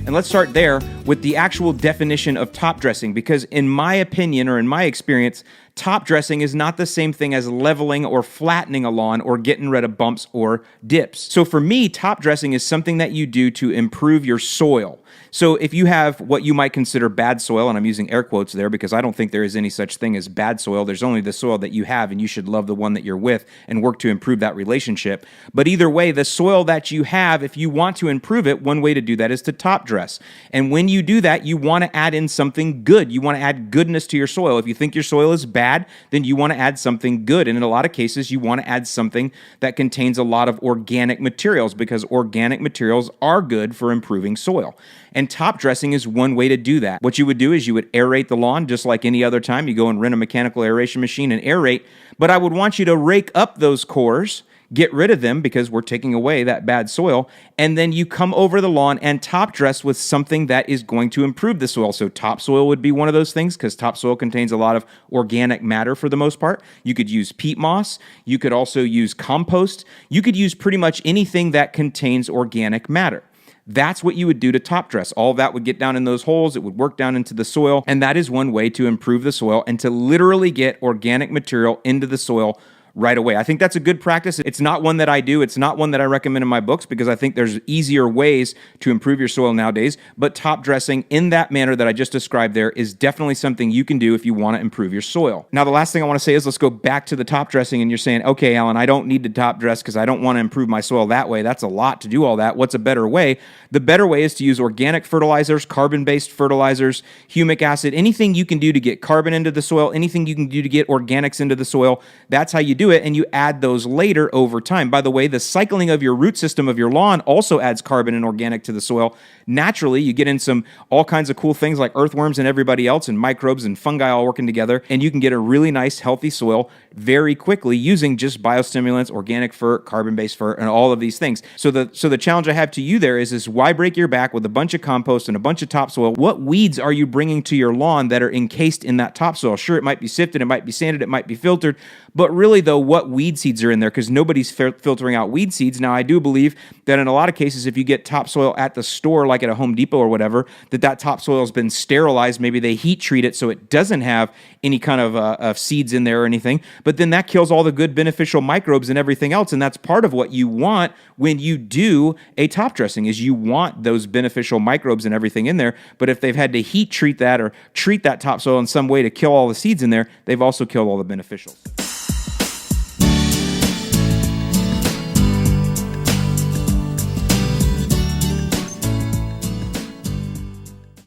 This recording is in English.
And let's start there with the actual definition of top dressing, because in my opinion, or in my experience, top dressing is not the same thing as leveling or flattening a lawn or getting rid of bumps or dips. So for me, top dressing is something that you do to improve your soil. So if you have what you might consider bad soil, and I'm using air quotes there because I don't think there is any such thing as bad soil. There's only the soil that you have, and you should love the one that you're with and work to improve that relationship. But either way, the soil that you have, if you want to improve it, one way to do that is to top dress. And when you do that, you want to add in something good. You want to add goodness to your soil. If you think your soil is bad, then you want to add something good. And in a lot of cases, you want to add something that contains a lot of organic materials, because organic materials are good for improving soil. And top dressing is one way to do that. What you would do is you would aerate the lawn just like any other time. You go and rent a mechanical aeration machine and aerate, but I would want you to rake up those cores, get rid of them because we're taking away that bad soil, and then you come over the lawn and top dress with something that is going to improve the soil. So topsoil would be one of those things, because topsoil contains a lot of organic matter for the most part. You could use peat moss. You could also use compost. You could use pretty much anything that contains organic matter. That's what you would do to top dress. All of that would get down in those holes. It would work down into the soil. And that is one way to improve the soil and to literally get organic material into the soil right away. I think that's a good practice. It's not one that I do. It's not one that I recommend in my books, because I think there's easier ways to improve your soil nowadays. But top dressing in that manner that I just described there is definitely something you can do if you want to improve your soil. Now, the last thing I want to say is let's go back to the top dressing. And you're saying, okay, Alan, I don't need to top dress because I don't want to improve my soil that way. That's a lot to do all that. What's a better way? The better way is to use organic fertilizers, carbon-based fertilizers, humic acid, anything you can do to get carbon into the soil, anything you can do to get organics into the soil. That's how you do it, and you add those later over time. By the way, the cycling of your root system of your lawn also adds carbon and organic to the soil. Naturally, you get in all kinds of cool things like earthworms and everybody else, and microbes and fungi all working together, and you can get a really nice, healthy soil very quickly using just biostimulants, organic fert, carbon-based fert, and all of these things. So the challenge I have to you there is why break your back with a bunch of compost and a bunch of topsoil? What weeds are you bringing to your lawn that are encased in that topsoil? Sure, it might be sifted, it might be sanded, it might be filtered, but really though, what weed seeds are in there? Because nobody's filtering out weed seeds. Now, I do believe that in a lot of cases, if you get topsoil at the store, like at a Home Depot or whatever, that topsoil has been sterilized. Maybe they heat treat it so it doesn't have any kind of seeds in there or anything, but then that kills all the good beneficial microbes and everything else, and that's part of what you want when you do a top dressing, is you want those beneficial microbes and everything in there. But if they've had to heat treat that or treat that topsoil in some way to kill all the seeds in there, they've also killed all the beneficials.